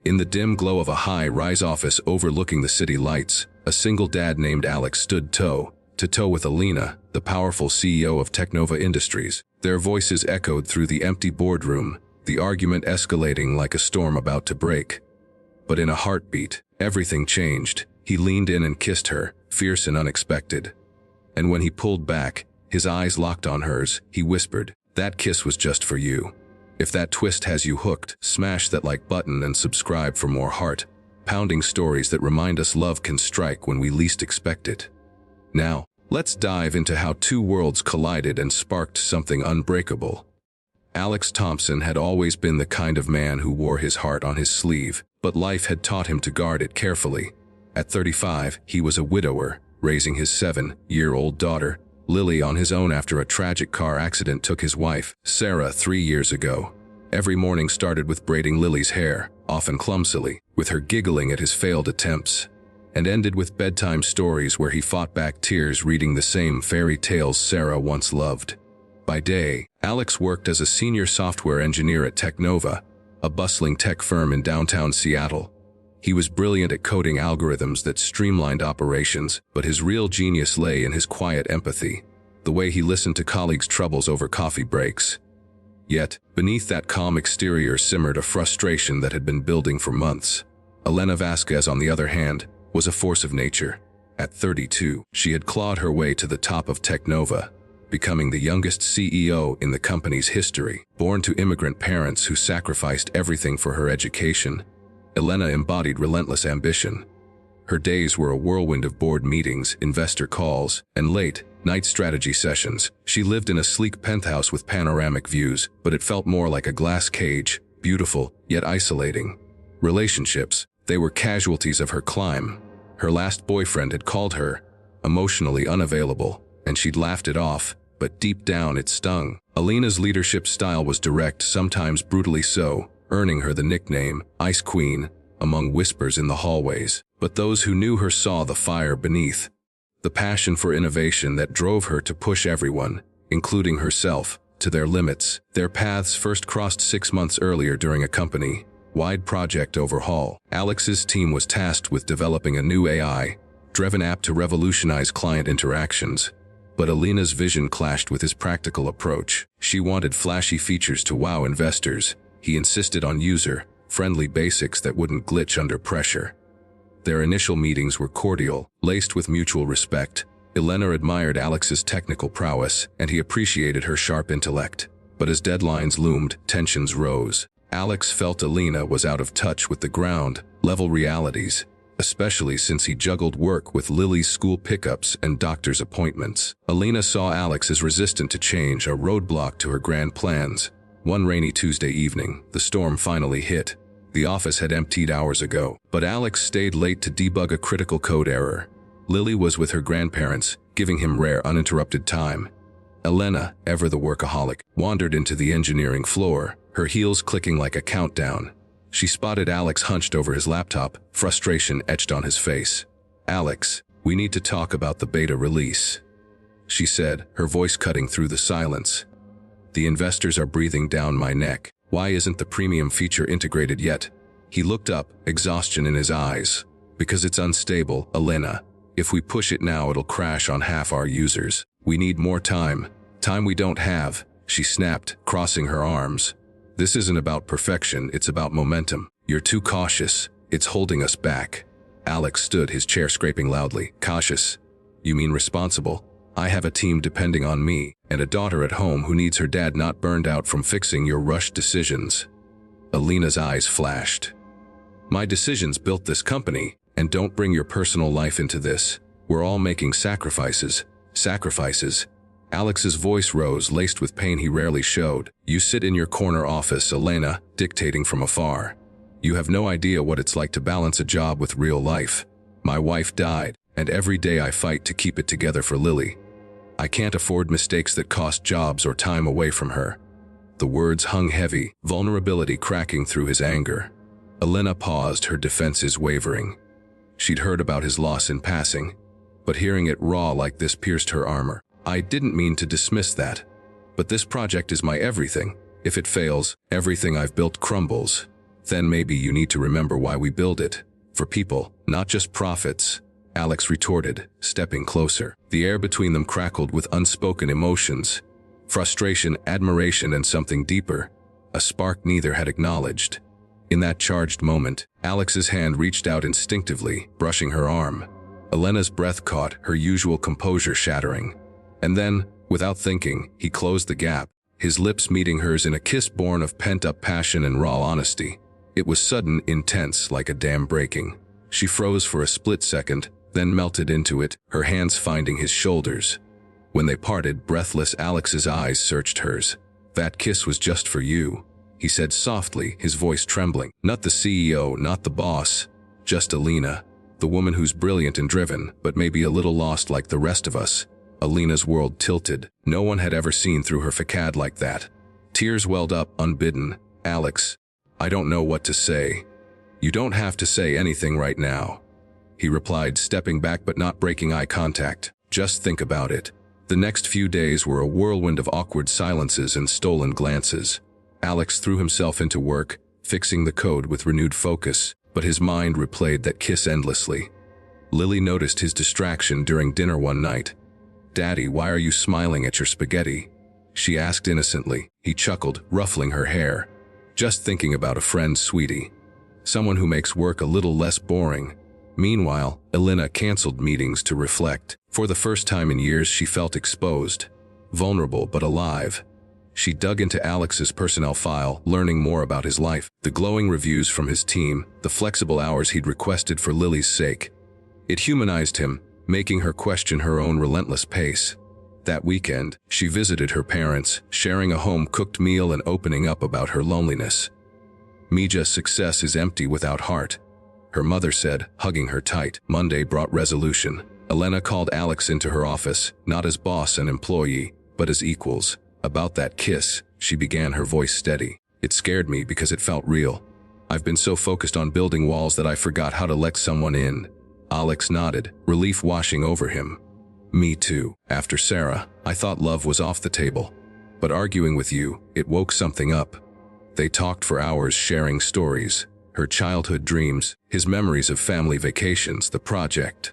In the dim glow of a high-rise office overlooking the city lights, a single dad named Alex stood toe to toe with Elena, the powerful CEO of Technova Industries. Their voices echoed through the empty boardroom, the argument escalating like a storm about to break. But in a heartbeat, everything changed. He leaned in and kissed her, fierce and unexpected. And when he pulled back, his eyes locked on hers, he whispered, "That kiss was just for you. If that twist has you hooked, smash that like button and subscribe for more heart-pounding stories that remind us love can strike when we least expect it." Now, let's dive into how two worlds collided and sparked something unbreakable. Alex Thompson had always been the kind of man who wore his heart on his sleeve, but life had taught him to guard it carefully. At 35, he was a widower, raising his 7-year-old daughter, Lily, on his own after a tragic car accident took his wife, Sarah, 3 years ago. Every morning started with braiding Lily's hair, often clumsily, with her giggling at his failed attempts, and ended with bedtime stories where he fought back tears reading the same fairy tales Sarah once loved. By day, Alex worked as a senior software engineer at Technova, a bustling tech firm in downtown Seattle. He was brilliant at coding algorithms that streamlined operations, but his real genius lay in his quiet empathy, the way he listened to colleagues' troubles over coffee breaks. Yet, beneath that calm exterior simmered a frustration that had been building for months. Elena Vasquez, on the other hand, was a force of nature. At 32, she had clawed her way to the top of Technova, becoming the youngest CEO in the company's history. Born to immigrant parents who sacrificed everything for her education, Elena embodied relentless ambition. Her days were a whirlwind of board meetings, investor calls, and late-night strategy sessions. She lived in a sleek penthouse with panoramic views, but it felt more like a glass cage, beautiful, yet isolating. Relationships, they were casualties of her climb. Her last boyfriend had called her emotionally unavailable, and she'd laughed it off, but deep down it stung. Elena's leadership style was direct, sometimes brutally so, earning her the nickname, Ice Queen, among whispers in the hallways. But those who knew her saw the fire beneath, the passion for innovation that drove her to push everyone, including herself, to their limits. Their paths first crossed 6 months earlier during a company-wide project overhaul. Alex's team was tasked with developing a new AI-driven app to revolutionize client interactions. But Elena's vision clashed with his practical approach. She wanted flashy features to wow investors. He insisted on user-friendly basics that wouldn't glitch under pressure. Their initial meetings were cordial, laced with mutual respect. Elena admired Alex's technical prowess, and he appreciated her sharp intellect. But as deadlines loomed, tensions rose. Alex felt Elena was out of touch with the ground-level realities, especially since he juggled work with Lily's school pickups and doctor's appointments. Elena saw Alex as resistant to change, a roadblock to her grand plans. One rainy Tuesday evening, the storm finally hit. The office had emptied hours ago, but Alex stayed late to debug a critical code error. Lily was with her grandparents, giving him rare uninterrupted time. Elena, ever the workaholic, wandered into the engineering floor, her heels clicking like a countdown. She spotted Alex hunched over his laptop, frustration etched on his face. "Alex, we need to talk about the beta release," she said, her voice cutting through the silence. "The investors are breathing down my neck. Why isn't the premium feature integrated yet?" He looked up, exhaustion in his eyes. "Because it's unstable, Elena. If we push it now, it'll crash on half our users. We need more time. Time we don't have," she snapped, crossing her arms. "This isn't about perfection, it's about momentum. You're too cautious. It's holding us back." Alex stood, his chair scraping loudly. "Cautious? You mean responsible? I have a team depending on me, and a daughter at home who needs her dad not burned out from fixing your rushed decisions." Elena's eyes flashed. "My decisions built this company, and don't bring your personal life into this. We're all making sacrifices." "Sacrifices?" Alex's voice rose, laced with pain he rarely showed. "You sit in your corner office, Elena, dictating from afar. You have no idea what it's like to balance a job with real life. My wife died, and every day I fight to keep it together for Lily. I can't afford mistakes that cost jobs or time away from her." The words hung heavy, vulnerability cracking through his anger. Elena paused, her defenses wavering. She'd heard about his loss in passing, but hearing it raw like this pierced her armor. "I didn't mean to dismiss that, but this project is my everything. If it fails, everything I've built crumbles." Then maybe you need to remember why we build it. For people, not just profits, Alex retorted, stepping closer. The air between them crackled with unspoken emotions. Frustration, admiration, and something deeper. A spark neither had acknowledged. In that charged moment, Alex's hand reached out instinctively, brushing her arm. Elena's breath caught, her usual composure shattering. And then, without thinking, he closed the gap, his lips meeting hers in a kiss born of pent-up passion and raw honesty. It was sudden, intense, like a dam breaking. She froze for a split second, then melted into it, her hands finding his shoulders. When they parted, breathless, Alex's eyes searched hers. "That kiss was just for you," he said softly, his voice trembling. "Not the CEO, not the boss, just Elena, the woman who's brilliant and driven, but maybe a little lost like the rest of us." Elena's world tilted. No one had ever seen through her facade like that. Tears welled up, unbidden. "Alex, I don't know what to say." "You don't have to say anything right now," he replied, stepping back but not breaking eye contact. "Just think about it." The next few days were a whirlwind of awkward silences and stolen glances. Alex threw himself into work, fixing the code with renewed focus, but his mind replayed that kiss endlessly. Lily noticed his distraction during dinner one night. "Daddy, why are you smiling at your spaghetti?" she asked innocently. He chuckled, ruffling her hair. "Just thinking about a friend, sweetie. Someone who makes work a little less boring." Meanwhile, Elena canceled meetings to reflect. For the first time in years, she felt exposed, vulnerable but alive. She dug into Alex's personnel file, learning more about his life, the glowing reviews from his team, the flexible hours he'd requested for Lily's sake. It humanized him, making her question her own relentless pace. That weekend, she visited her parents, sharing a home-cooked meal and opening up about her loneliness. "Mija's success is empty without heart," her mother said, hugging her tight. Monday brought resolution. Elena called Alex into her office, not as boss and employee, but as equals. "About that kiss," she began, her voice steady. "It scared me because it felt real. I've been so focused on building walls that I forgot how to let someone in." Alex nodded, relief washing over him. "Me too. After Sarah, I thought love was off the table. But arguing with you, it woke something up." They talked for hours, sharing stories, her childhood dreams, his memories of family vacations, the project.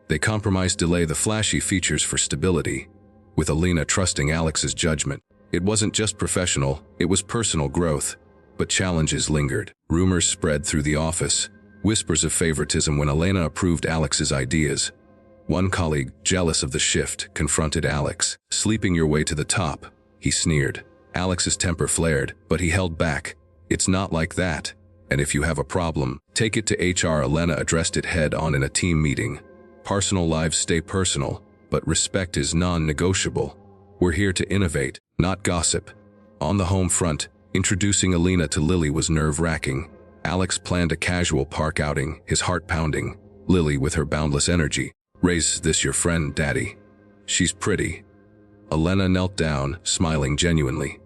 They compromised delay the flashy features for stability, with Elena trusting Alex's judgment. It wasn't just professional, it was personal growth. But challenges lingered. Rumors spread through the office, whispers of favoritism when Elena approved Alex's ideas. One colleague, jealous of the shift, confronted Alex. "Sleeping your way to the top," he sneered. Alex's temper flared, but he held back. "It's not like that. And if you have a problem, take it to HR." Elena addressed it head-on in a team meeting. "Personal lives stay personal, but respect is non-negotiable. We're here to innovate, not gossip." On the home front, introducing Elena to Lily was nerve-wracking. Alex planned a casual park outing, his heart pounding. Lily, with her boundless energy, "Raise this your friend, Daddy. She's pretty." Elena knelt down, smiling genuinely.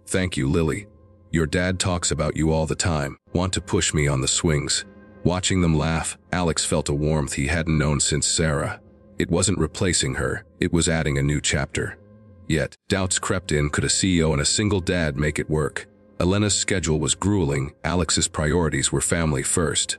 "Thank you, Lily. Your dad talks about you all the time. Want to push me on the swings." Watching them laugh, Alex felt a warmth he hadn't known since Sarah. It wasn't replacing her, it was adding a new chapter. Yet, doubts crept in. Could a CEO and a single dad make it work? Elena's schedule was grueling. Alex's priorities were family first.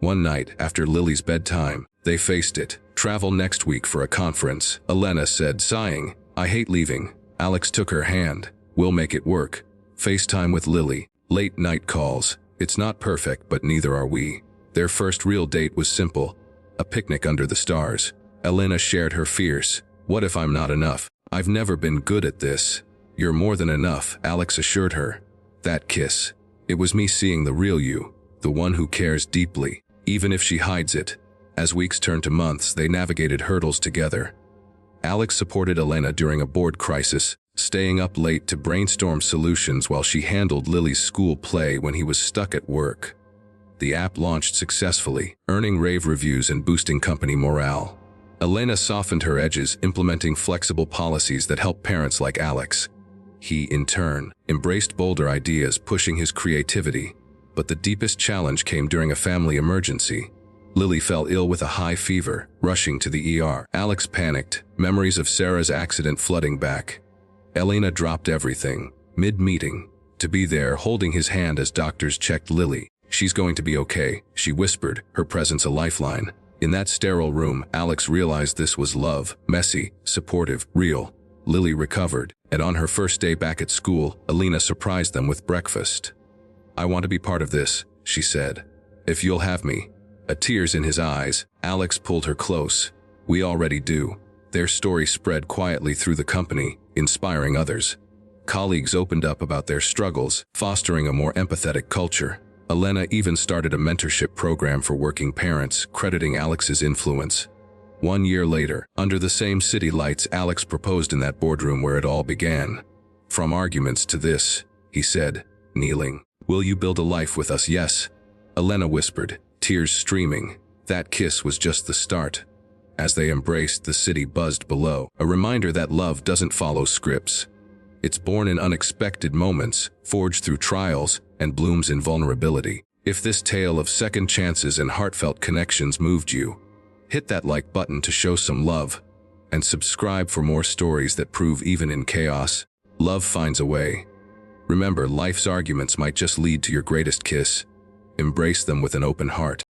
One night, after Lily's bedtime, they faced it. "Travel next week for a conference," Elena said, sighing. "I hate leaving." Alex took her hand. "We'll make it work." FaceTime with Lily. Late night calls. It's not perfect, but neither are we. Their first real date was simple. A picnic under the stars. Elena shared her fears. "What if I'm not enough? I've never been good at this." "You're more than enough," Alex assured her. That kiss. It was me seeing the real you, the one who cares deeply, even if she hides it. As weeks turned to months, they navigated hurdles together. Alex supported Elena during a board crisis, staying up late to brainstorm solutions while she handled Lily's school play when he was stuck at work. The app launched successfully, earning rave reviews and boosting company morale. Elena softened her edges, implementing flexible policies that help parents like Alex. He, in turn, embraced bolder ideas, pushing his creativity. But the deepest challenge came during a family emergency. Lily fell ill with a high fever, rushing to the ER. Alex panicked, memories of Sarah's accident flooding back. Elena dropped everything, mid-meeting, to be there holding his hand as doctors checked Lily. "She's going to be okay," she whispered, her presence a lifeline. In that sterile room, Alex realized this was love, messy, supportive, real. Lily recovered, and on her first day back at school, Elena surprised them with breakfast. "I want to be part of this," she said. "If you'll have me." Tears in his eyes, Alex pulled her close. "We already do." Their story spread quietly through the company, inspiring others. Colleagues opened up about their struggles, fostering a more empathetic culture. Elena even started a mentorship program for working parents, crediting Alex's influence. 1 year later, under the same city lights, Alex proposed in that boardroom where it all began. "From arguments to this," he said, kneeling. "Will you build a life with us?" "Yes," Elena whispered, tears streaming. That kiss was just the start. As they embraced, the city buzzed below, a reminder that love doesn't follow scripts. It's born in unexpected moments, forged through trials, and blooms in vulnerability. If this tale of second chances and heartfelt connections moved you, hit that like button to show some love, and subscribe for more stories that prove even in chaos, love finds a way. Remember, life's arguments might just lead to your greatest kiss. Embrace them with an open heart.